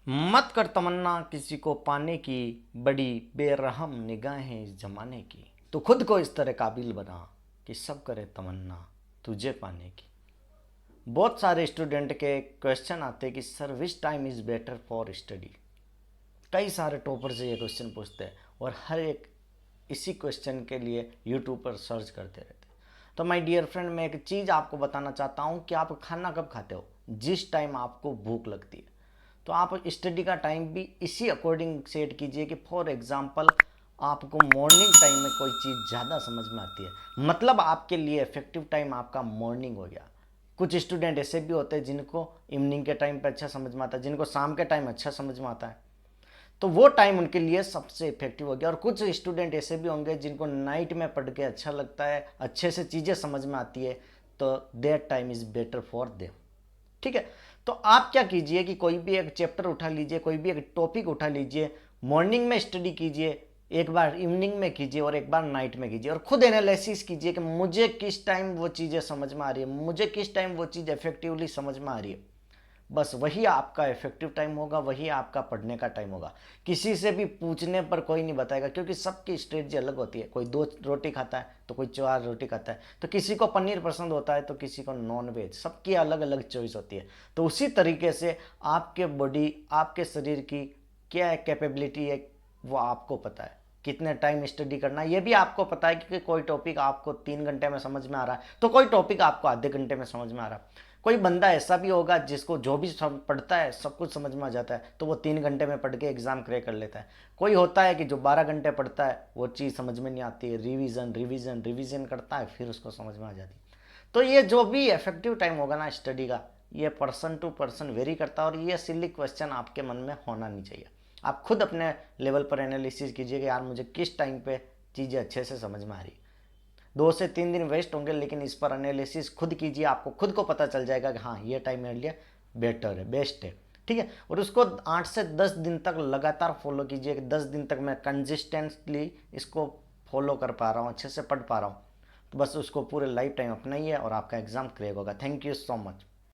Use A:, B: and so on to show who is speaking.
A: मत कर तमन्ना किसी को पाने की, बड़ी बेरहम निगाहें इस जमाने की। तो खुद को इस तरह काबिल बना कि सब करे तमन्ना तुझे पाने की। बहुत सारे स्टूडेंट के क्वेश्चन आते हैं कि sir which time is better for study. कई सारे टॉपर से ये क्वेश्चन पूछते हैं और हर एक इसी क्वेश्चन के लिए यूट्यूब पर सर्च करते रहते हैं। तो माय डियर फ्रेंड, मैं एक चीज़ आपको बताना चाहता हूँ कि आप खाना कब खाते हो? जिस टाइम आपको भूख लगती है। तो आप स्टडी का टाइम भी इसी अकॉर्डिंग सेट कीजिए कि फॉर एग्जांपल आपको मॉर्निंग टाइम में कोई चीज़ ज़्यादा समझ में आती है, मतलब आपके लिए इफेक्टिव टाइम आपका मॉर्निंग हो गया। कुछ स्टूडेंट ऐसे भी होते हैं जिनको इवनिंग के टाइम पे अच्छा समझ में आता है, जिनको शाम के टाइम अच्छा समझ में आता है, तो वो टाइम उनके लिए सबसे इफेक्टिव हो गया। और कुछ स्टूडेंट ऐसे भी होंगे जिनको नाइट में पढ़ के अच्छा लगता है, अच्छे से चीज़ें समझ में आती है, तो their time is better for them. ठीक है। तो आप क्या कीजिए कि कोई भी एक चैप्टर उठा लीजिए, कोई भी एक टॉपिक उठा लीजिए, मॉर्निंग में स्टडी कीजिए, एक बार इवनिंग में कीजिए और एक बार नाइट में कीजिए, और खुद एनालिसिस कीजिए कि मुझे किस टाइम वो चीज़ें समझ में आ रही है, मुझे किस टाइम वो चीज़ इफेक्टिवली समझ में आ रही है। बस वही आपका इफेक्टिव टाइम होगा, वही आपका पढ़ने का टाइम होगा। किसी से भी पूछने पर कोई नहीं बताएगा, क्योंकि सबकी स्ट्रेटजी अलग होती है। कोई 2 रोटी खाता है तो कोई 4 रोटी खाता है, तो किसी को पनीर पसंद होता है तो किसी को नॉन वेज, सबकी अलग अलग चॉइस होती है। तो उसी तरीके से आपके बॉडी, आपके शरीर की क्या कैपेबिलिटी है वो आपको पता है। कितने टाइम स्टडी करना है ये भी आपको पता है, क्योंकि कोई टॉपिक आपको 3 घंटे में समझ में आ रहा है तो कोई टॉपिक आपको आधे घंटे में समझ में आ रहा है। कोई बंदा ऐसा भी होगा जिसको जो भी पढ़ता है सब कुछ समझ में आ जाता है, तो वो 3 घंटे में पढ़ के एग्जाम क्रैक कर लेता है। कोई होता है कि जो 12 घंटे पढ़ता है वो चीज़ समझ में नहीं आती है, रिवीजन रिवीजन रिवीजन करता है फिर उसको समझ में आ जाती है। तो ये जो भी इफेक्टिव टाइम होगा ना स्टडी का, ये पर्सन टू पर्सन वेरी करता है, और ये सिली क्वेश्चन आपके मन में होना नहीं चाहिए। आप खुद अपने लेवल पर एनालिसिस कीजिए कि यार मुझे किस टाइम पे चीज़ें अच्छे से समझ में आ रही। 2 से 3 दिन वेस्ट होंगे, लेकिन इस पर एनालिसिस खुद कीजिए, आपको खुद को पता चल जाएगा कि हाँ ये टाइम मेरे लिए बेटर है, बेस्ट है। ठीक है। और उसको 8 से 10 दिन तक लगातार फॉलो कीजिए कि 10 दिन तक मैं कंसिस्टेंटली इसको फॉलो कर पा रहा हूँ, अच्छे से पढ़ पा रहा हूँ। तो बस उसको पूरे लाइफ टाइम अपनाइए और आपका एग्जाम क्रैक होगा। Thank you so much.